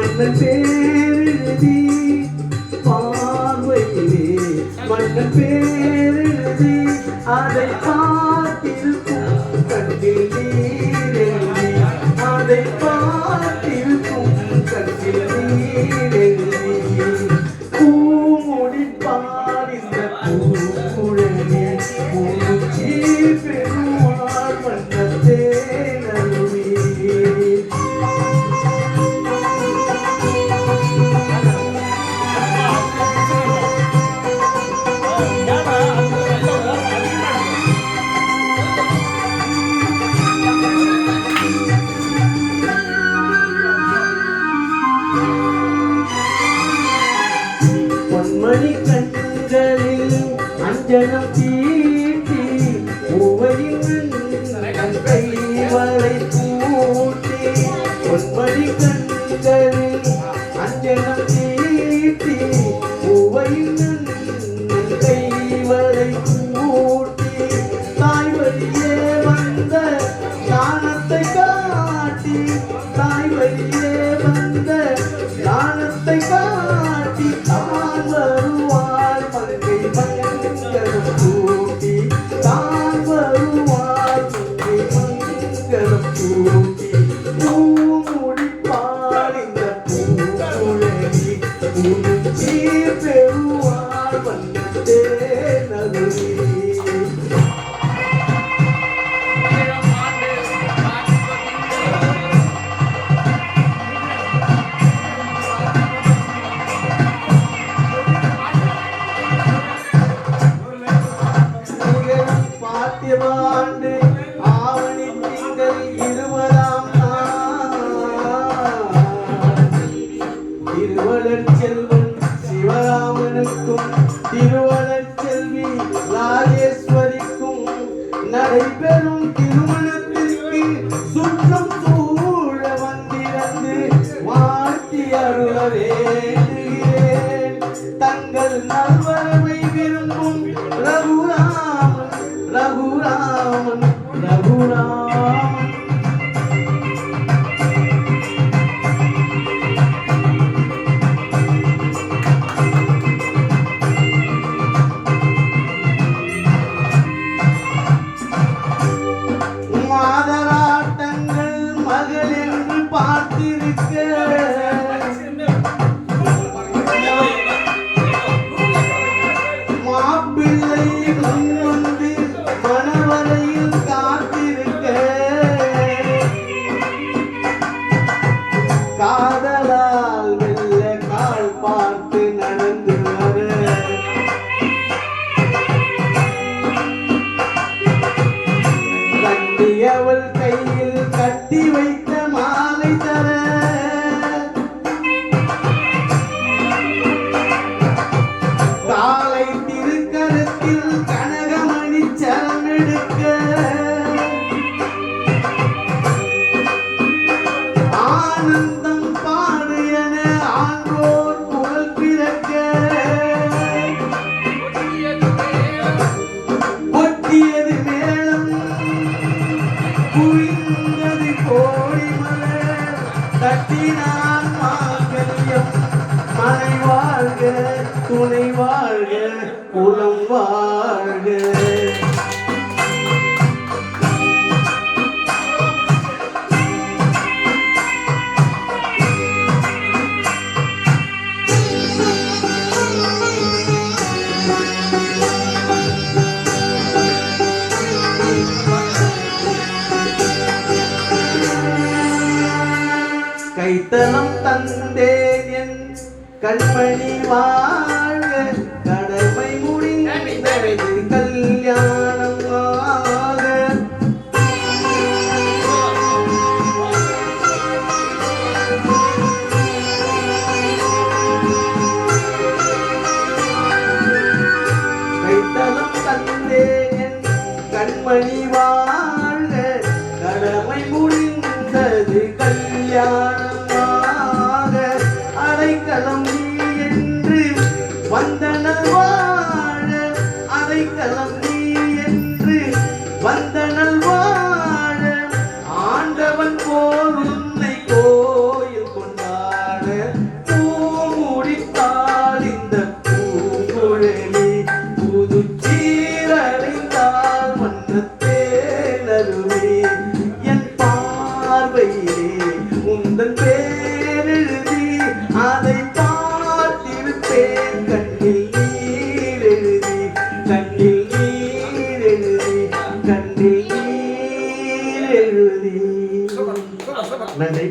மன்னன் பேரெழுதி பார்வையிலே மன்னன் பேரெழுதி அதை பார்த்திருக்கும் கண்ணில் நீரெழுதி அதை பார்த்திருக்கும் கண்ணில் நீரெழுதி பூமுடிப்பார் இந்த பூங்குழலி மூச்சு பெருமாள் மன்னத்தே நல்வி பொன்மணி கண்களில் அஞ்சனம் தீட்டி பூவையின் கை வளை பூட்டி பொன்மணி கண்களில் அஞ்சனம் தீட்டி பூவையின் கை வளை பூட்டி தாய் வழியே வந்த ஞானத்தை காட்டி தாய் வழியே வந்த ஞானத்தை காட்டி தான் வருவாள் மங்கை மங்களம் கூட்டி தான் வருவாள் மங்கை மங்களம் கூட்டி பூமுடிப்பாள் இந்த பூங்குழலி மூச்சு பெருவாள் மன்னத்தே நல்வி ஆண்டு ஆவணி திங்கள் 20ஆம் நாள் திருவளர் செல்வன் சிவராமனுக்கும் திருவளர் செல்வி ராஜேஸ்வரிக்கும் நடைபெறும் திருமணத்திற்கு சுற்றம் சூழ வந்திருந்து வாழ்த்தி அருள வேண்டுகிறேன் தங்கள் நல்வரவை விரும்பும் ரகுராமன் ரகுராமன் ரகுராமன் மாதராட்டங்கள் மகள் என்று பார்த்திருக்க மாப்பிள்ளை முன்வந்து மணவரையில் காத்திருக்க காதலால் வெல்ல கால் பார்த்து நடந்து வர கட்டியவள் கையில் கட்டி வைத்த மாலை தர காலை திருக்கரத்தில் கனகமணி சரம் எடுக்க ஆனந்தம் பாடு என ஆண்டோர் புகழ் பிறக்க ஒட்டியது மேளம் குவிந்தது கோடி மலர் தட்டினான் மாங்கல்யம் மனை வாழ்க துணை வாழ்க குலம் வாழ்க கைத்தலம் தந்தேன் என் கண்மணி வாழ்க கடமை முடிந்தது கல்யாணம் ஆக கைத்தலம் தந்தேன் என் கண்மணி வாழ்க கடமை முடிந்தது கல்யாணமாக அடைக்கலம் நீ என்று வந்தனல் வாழ அடைக்கலம் நீ என்று வந்தனல் வாழ ஆண்டவன் போல் உன்னை கோயில் கொண்டாட பார்வையிலே உந்தன் பேரெழுதி அதை பார்த்திருப்பேன் கண்ணில் நீர் எழுதி கண்ணில் நீர் எழுதி கண்ணில் நீர் எழுதி. நன்றி.